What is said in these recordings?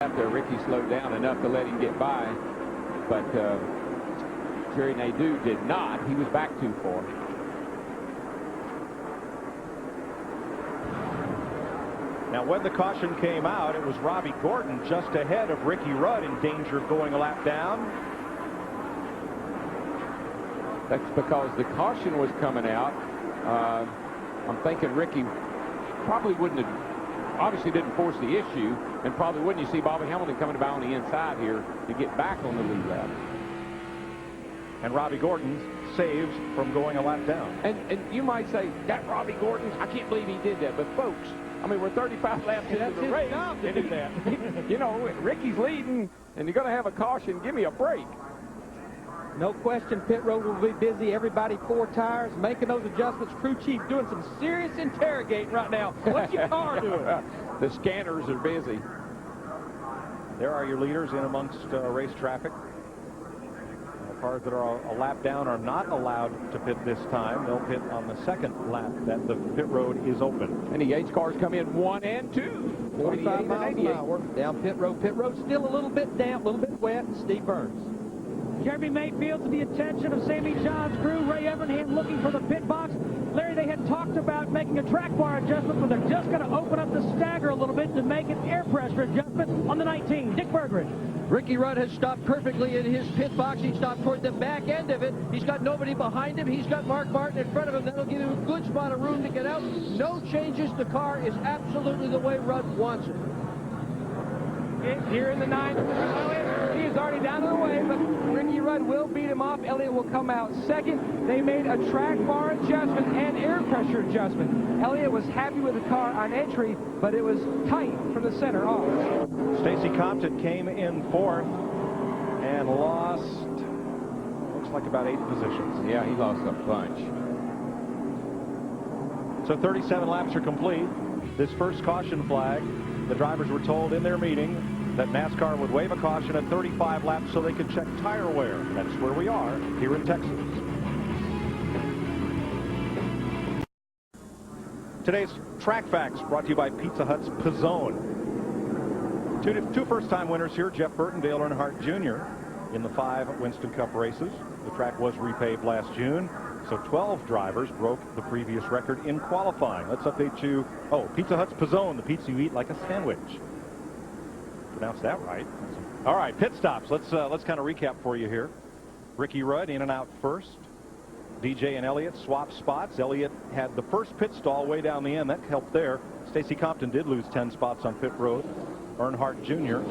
After Ricky slowed down enough to let him get by, but Jerry Nadeau did not. He was back too far. Now, when the caution came out, it was Robbie Gordon just ahead of Ricky Rudd in danger of going a lap down. That's because the caution was coming out. I'm thinking Ricky probably wouldn't have, obviously didn't force the issue, and probably wouldn't. You see Bobby Hamilton coming about on the inside here to get back on the lead lap. And Robbie Gordon saves from going a lap down. And you might say, that Robbie Gordon, I can't believe he did that. But folks, I mean, we're 35 laps into the race. To do that. You know, Ricky's leading, and you're going to have a caution. Give me a break. No question, pit road will be busy. Everybody 4 tires, making those adjustments. Crew chief doing some serious interrogating right now. What's your car doing? The scanners are busy. There are your leaders in amongst race traffic. Cars that are a lap down are not allowed to pit this time. They'll pit on the second lap that the pit road is open. And the Yates cars come in 1 and 2. 45 miles an hour. Down pit road. Pit road still a little bit damp, a little bit wet. Steve Burns. Jeremy Mayfield to the attention of Sammy John's crew. Ray Evernham looking for the pit box. Larry, they had talked about making a track bar adjustment, but they're just going to open up the stagger a little bit to make an air pressure adjustment on the 19. Dick Bergeron. Ricky Rudd has stopped perfectly in his pit box. He stopped toward the back end of it. He's got nobody behind him. He's got Mark Martin in front of him. That'll give him a good spot of room to get out. No changes. The car is absolutely the way Rudd wants it. Here in the 9th, he is already down to the way, but Ricky Rudd will beat him off. Elliott will come out second. They made a track bar adjustment and air pressure adjustment. Elliott was happy with the car on entry, but it was tight from the center off. Stacy Compton came in 4th and lost, looks like about 8 positions. Yeah, he lost a bunch. So 37 laps are complete. This first caution flag, the drivers were told in their meeting that NASCAR would waive a caution at 35 laps so they could check tire wear. That's where we are here in Texas. Today's Track Facts brought to you by Pizza Hut's Pizzone. Two first-time winners here, Jeff Burton, Dale Earnhardt Jr. in the 5 Winston Cup races. The track was repaved last June, so 12 drivers broke the previous record in qualifying. Let's update you. Oh, Pizza Hut's Pizzone, the pizza you eat like a sandwich. Pronounced that right. All right, pit stops. Let's kind of recap for you here. Ricky Rudd in and out first. DJ and Elliott swapped spots. Elliott had the first pit stall way down the end. That helped there. Stacy Compton did lose 10 spots on pit road. Earnhardt Jr.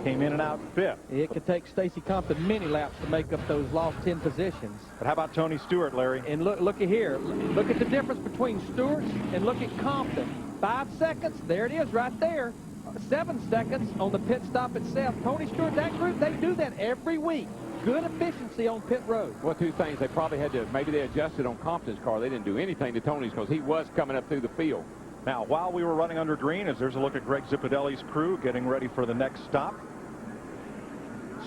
came in and out 5th. It could take Stacy Compton many laps to make up those lost 10 positions. But how about Tony Stewart, Larry? And look at here. Look at the difference between Stewart and look at Compton. 5 seconds. There it is right there. 7 seconds on the pit stop itself. Tony Stewart, that group, they do that every week. Good efficiency on pit road. Well, 2 things. They probably had to, maybe they adjusted on Compton's car. They didn't do anything to Tony's because he was coming up through the field. Now, while we were running under green, as there's a look at Greg Zipadelli's crew getting ready for the next stop.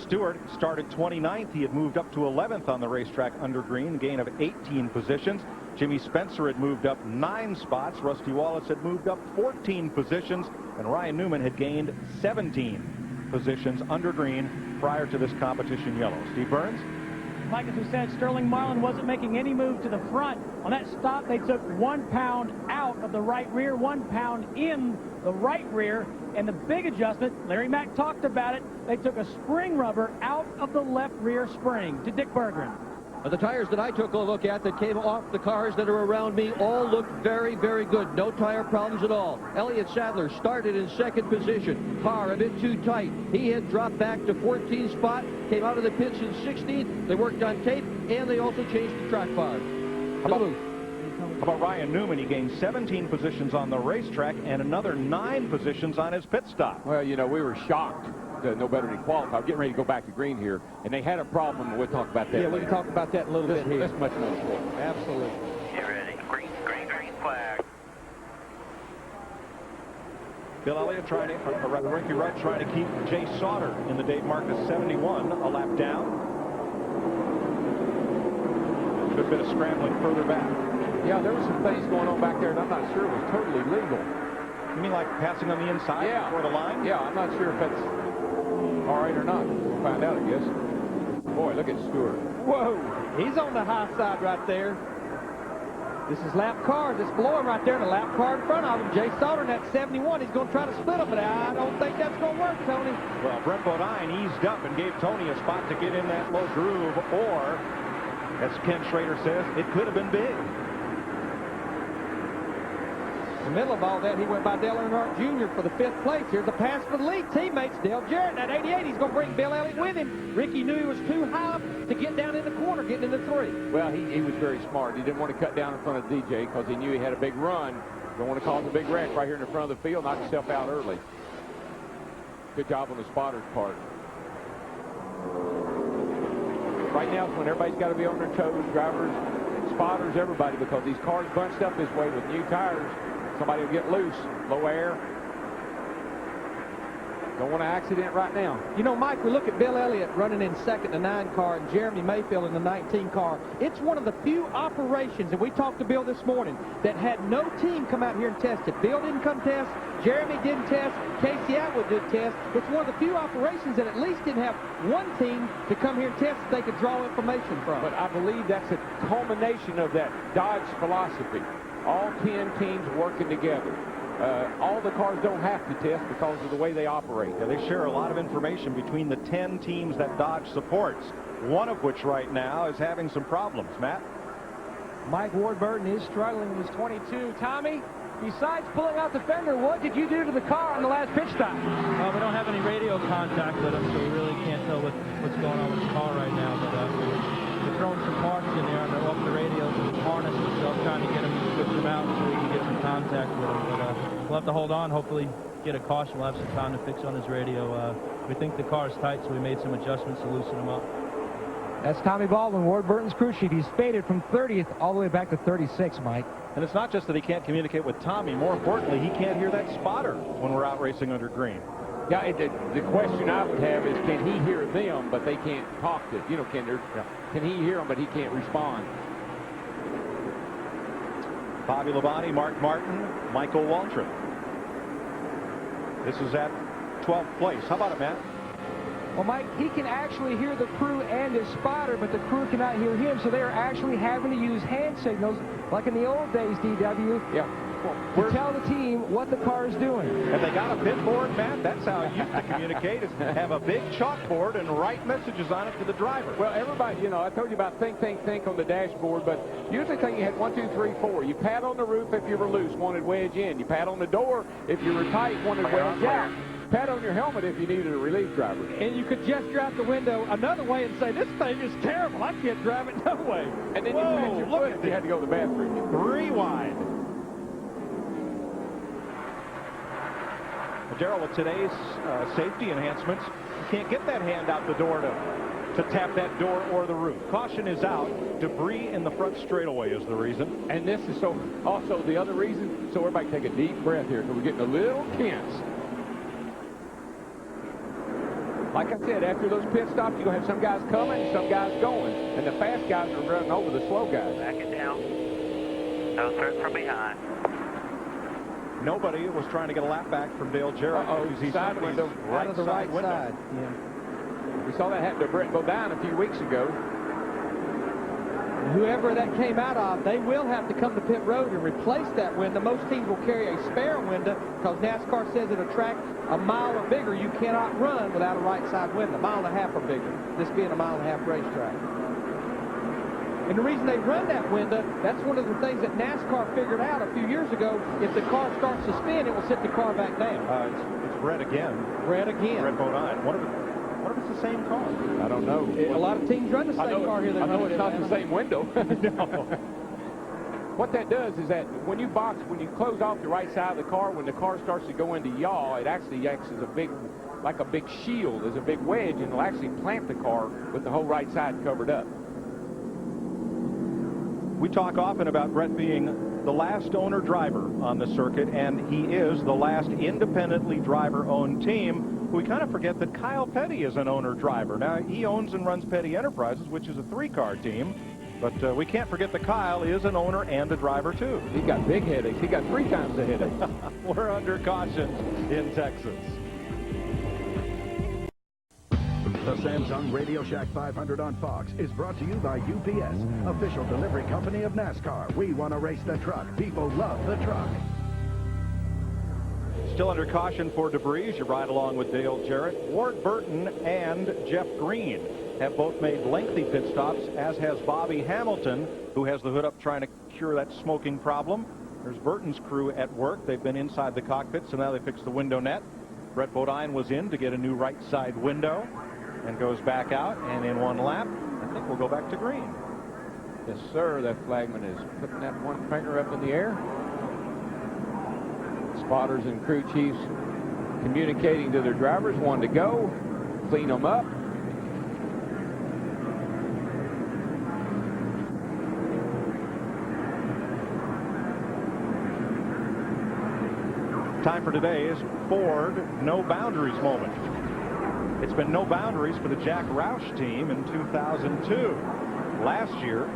Stewart started 29th. He had moved up to 11th on the racetrack under green, gain of 18 positions. Jimmy Spencer had moved up 9 spots. Rusty Wallace had moved up 14 positions. And Ryan Newman had gained 17 positions under green prior to this competition yellow. Steve Burns? Mike, as we said, Sterling Marlin wasn't making any move to the front. On that stop, they took 1 pound out of the right rear, 1 pound in the right rear. And the big adjustment, Larry Mack talked about it, they took a spring rubber out of the left rear spring. To Dick Bergeron. The tires that I took a look at that came off the cars that are around me all look very, very good. No tire problems at all. Elliott Sadler started in 2nd position. Car a bit too tight. He had dropped back to 14th spot, came out of the pits in 16th. They worked on tape, and they also changed the track bar. How about Ryan Newman? He gained 17 positions on the racetrack and another 9 positions on his pit stop. Well, you know, we were shocked. No better than qualify. Getting ready to go back to green here, and they had a problem. We'll talk about that. Yeah, we can talk about that a little bit here. That's much more important. Absolutely. Get ready. Green flag. Bill Elliott trying to, Ricky Rudd trying to keep Jay Sauter in the Dave Marcus 71 a lap down. Could have been a scrambling further back. Yeah, there were some things going on back there, and I'm not sure it was totally legal. You mean like passing on the inside before the line? Yeah, I'm not sure if that's All right or not. We'll find out, I guess. Boy, look at Stewart. Whoa, he's on the high side right there. This is lap car that's below him right there, and the lap car in front of him. Jay Sauter in that 71. He's going to try to split him, but I don't think that's going to work, Tony. Well, Brent Bodine eased up and gave Tony a spot to get in that low groove, or, as Ken Schrader says, it could have been big. In the middle of all that, he went by Dale Earnhardt Jr. for the 5th place. Here's a pass for the lead teammates. Dale Jarrett, that 88, he's going to bring Bill Elliott with him. Ricky knew he was too high to get down in the corner, getting into 3. Well, he was very smart. He didn't want to cut down in front of DJ because he knew he had a big run. Don't want to cause a big wreck right here in the front of the field, knock himself out early. Good job on the spotter's part. Right now is when everybody's got to be on their toes, drivers, spotters, everybody, because these cars bunched up this way with new tires. Somebody will get loose, low air. Don't want an accident right now. You know, Mike, we look at Bill Elliott running in second, the 9 car, and Jeremy Mayfield in the 19 car. It's one of the few operations, and we talked to Bill this morning, that had no team come out here and test it. Bill didn't come test, Jeremy didn't test, Casey Atwood did test. It's one of the few operations that at least didn't have one team to come here and test that they could draw information from. But I believe that's a culmination of that Dodge philosophy. All 10 teams working together. All the cars don't have to test because of the way they operate. Yeah, they share a lot of information between the 10 teams that Dodge supports, one of which right now is having some problems. Matt? Mike Warburton is struggling with his 22. Tommy, besides pulling out the fender, what did you do to the car on the last pit stop? We don't have any radio contact with him, so we really can't tell what's going on with the car right now. But we're throwing some parts in there, and they're off the radios and the harnesses, so I'm trying to get him to switch them out so we can get some contact with him. But we'll have to hold on, hopefully get a caution. We'll have some time to fix on his radio. We think the car is tight, so we made some adjustments to loosen him up. That's Tommy Baldwin, Ward Burton's crew chief. He's faded from 30th all the way back to 36, Mike. And it's not just that he can't communicate with Tommy. More importantly, he can't hear that spotter when we're out racing under green. Yeah, the question I would have is, can he hear them, but they can't talk to, you know, can he hear them, but he can't respond? Bobby Labonte, Mark Martin, Michael Waltrip. This is at 12th place. How about it, Matt? Well, Mike, he can actually hear the crew and his spotter, but the crew cannot hear him, so they're actually having to use hand signals, like in the old days, DW. Yeah. To tell the team what the car is doing. Have they got a pit board, Matt? That's how it used to communicate, is have a big chalkboard and write messages on it to the driver. Well, everybody, you know, I told you about think on the dashboard, but usually think you had 1, 2, 3, 4. You pat on the roof if you were loose, wanted wedge in. You pat on the door if you were tight, wanted wedge out. Pat on your helmet if you needed a relief driver. And you could gesture out the window another way and say, this thing is terrible. I can't drive it no way. And then you pat your foot if you had to go to the bathroom. Rewind. Darrell, with today's safety enhancements, you can't get that hand out the door to tap that door or the roof. Caution is out. Debris in the front straightaway is the reason. And this is also the other reason, so everybody take a deep breath here because we're getting a little tense. Like I said, after those pit stops, you're going to have some guys coming and some guys going. And the fast guys are running over the slow guys. Back it down. No threat from behind. Nobody was trying to get a lap back from Dale Jarrett. He's side window. Right out of the right window. side. Yeah. We saw that happen to Brett Bodine a few weeks ago. Whoever that came out of, they will have to come to pit road and replace that window. Most teams will carry a spare window because NASCAR says at a track a mile or bigger, you cannot run without a right side window. 1.5 miles or bigger, this being a 1.5 mile racetrack. And the reason they run that window, that's one of the things that NASCAR figured out a few years ago. If the car starts to spin, it will sit the car back down. It's red again. Red again. Red Bodine. What if it's the same car? I don't know. A lot of teams run the same car here. I know it's not the same window. No. What that does is that when you close off the right side of the car, when the car starts to go into yaw, it actually acts as like a big shield, as a big wedge, and it'll actually plant the car with the whole right side covered up. We talk often about Brett being the last owner-driver on the circuit, and he is the last independently driver-owned team. We kind of forget that Kyle Petty is an owner-driver. Now, he owns and runs Petty Enterprises, which is a 3-car team, but we can't forget that Kyle is an owner and a driver, too. He got big headaches. He got 3 times the headache. We're under caution in Texas. The Samsung RadioShack 500 on Fox is brought to you by UPS, official delivery company of NASCAR. We want to race the truck. People love the truck. Still under caution for debris as you ride along with Dale Jarrett. Ward Burton and Jeff Green have both made lengthy pit stops, as has Bobby Hamilton, who has the hood up trying to cure that smoking problem. There's Burton's crew at work. They've been inside the cockpit, so now they fix the window net. Brett Bodine was in to get a new right side window and goes back out, and in one lap, I think we'll go back to green. Yes, sir. That flagman is putting that one finger up in the air. Spotters and crew chiefs communicating to their drivers, one to go, clean them up. Time for today's Ford No Boundaries moment. It's been no boundaries for the Jack Roush team in 2002. Last year,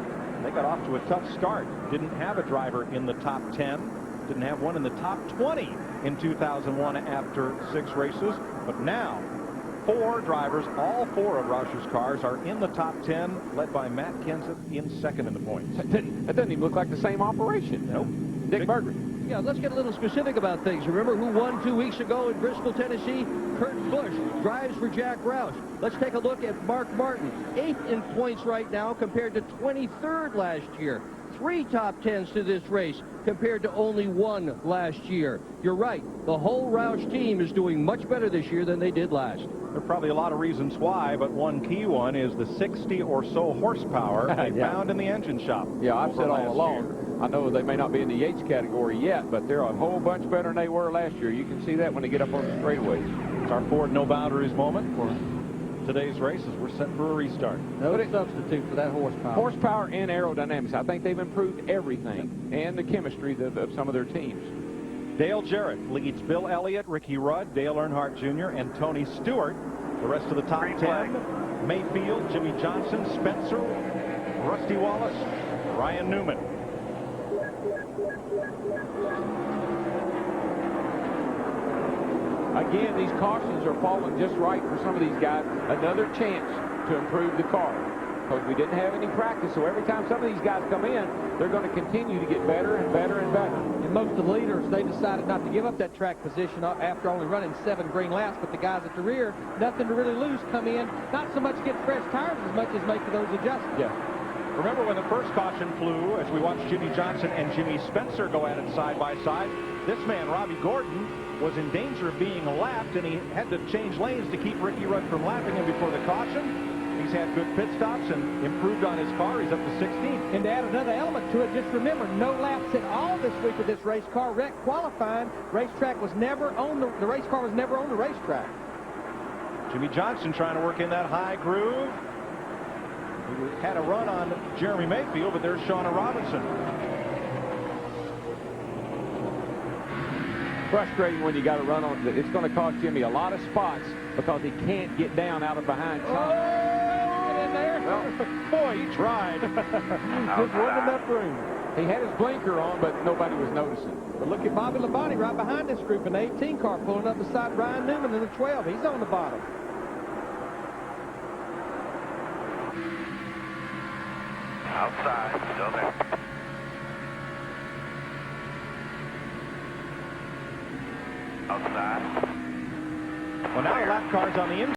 they got off to a tough start. Didn't have a driver in the top 10. Didn't have one in the top 20 in 2001 after 6 races. But now, 4 drivers, all 4 of Roush's cars, are in the top 10, led by Matt Kenseth in second in the points. That doesn't even look like the same operation. Nope. Dick Berger. Yeah, let's get a little specific about things. Remember who won 2 weeks ago in Bristol, Tennessee? Kurt Busch drives for Jack Roush. Let's take a look at Mark Martin. 8th in points right now compared to 23rd last year. 3 top 10s to this race compared to only 1 last year. You're right. The whole Roush team is doing much better this year than they did last. There are probably a lot of reasons why, but one key one is the 60 or so horsepower they found in the engine shop. Yeah, I've said all along. I know they may not be in the Yates category yet, but they're a whole bunch better than they were last year. You can see that when they get up on the straightaways. It's our Ford No Boundaries moment for today's races. We're set for a restart. No substitute for that horsepower. Horsepower and aerodynamics. I think they've improved everything, and the chemistry of some of their teams. Dale Jarrett leads Bill Elliott, Ricky Rudd, Dale Earnhardt Jr., and Tony Stewart. The rest of the top 10, Mayfield, Jimmy Johnson, Spencer, Rusty Wallace, Ryan Newman. Again, these cautions are falling just right for some of these guys. Another chance to improve the car, because we didn't have any practice. So every time some of these guys come in, they're going to continue to get better and better and better. And most of the leaders, they decided not to give up that track position after only running 7 green laps. But the guys at the rear, nothing to really lose, come in. Not so much get fresh tires as much as make those adjustments. Yeah. Remember when the first caution flew, as we watched Jimmy Johnson and Jimmy Spencer go at it side by side, this man, Robbie Gordon, was in danger of being lapped, and he had to change lanes to keep Ricky Rudd from lapping him before the caution. He's had good pit stops and improved on his car. He's up to 16th. And to add another element to it, just remember, no laps at all this week with this race car. Wreck qualifying, racetrack was never on the race car was never on the racetrack. Jimmy Johnson trying to work in that high groove. He had a run on Jeremy Mayfield, but there's Shauna Robinson. Frustrating when you got to run on. It's going to cost Jimmy a lot of spots because he can't get down out of behind. Oh, get in there. Well, boy, he tried. Just wasn't enough room. He had his blinker on, but nobody was noticing. But look at Bobby Labonte right behind this group in the 18 car, pulling up beside Ryan Newman in the 12. He's on the bottom. Outside, still there. Outside. Well, now the lap car's on the inside.